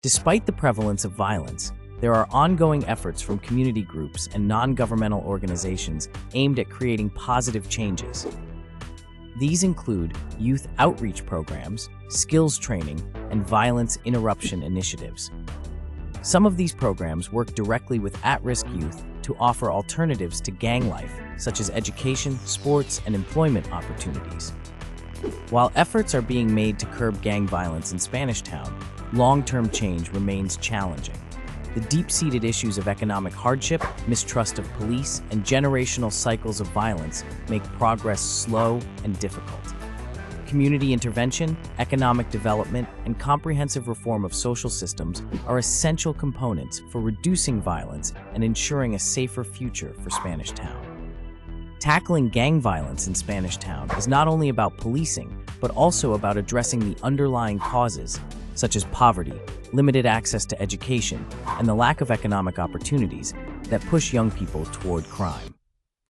Despite the prevalence of violence, there are ongoing efforts from community groups and non-governmental organizations aimed at creating positive changes. These include youth outreach programs, skills training, and violence interruption initiatives. Some of these programs work directly with at-risk youth to offer alternatives to gang life, such as education, sports, and employment opportunities. While efforts are being made to curb gang violence in Spanish Town, long-term change remains challenging. The deep-seated issues of economic hardship, mistrust of police, and generational cycles of violence make progress slow and difficult. Community intervention, economic development, and comprehensive reform of social systems are essential components for reducing violence and ensuring a safer future for Spanish Town. Tackling gang violence in Spanish Town is not only about policing, but also about addressing the underlying causes, such as poverty, limited access to education, and the lack of economic opportunities that push young people toward crime.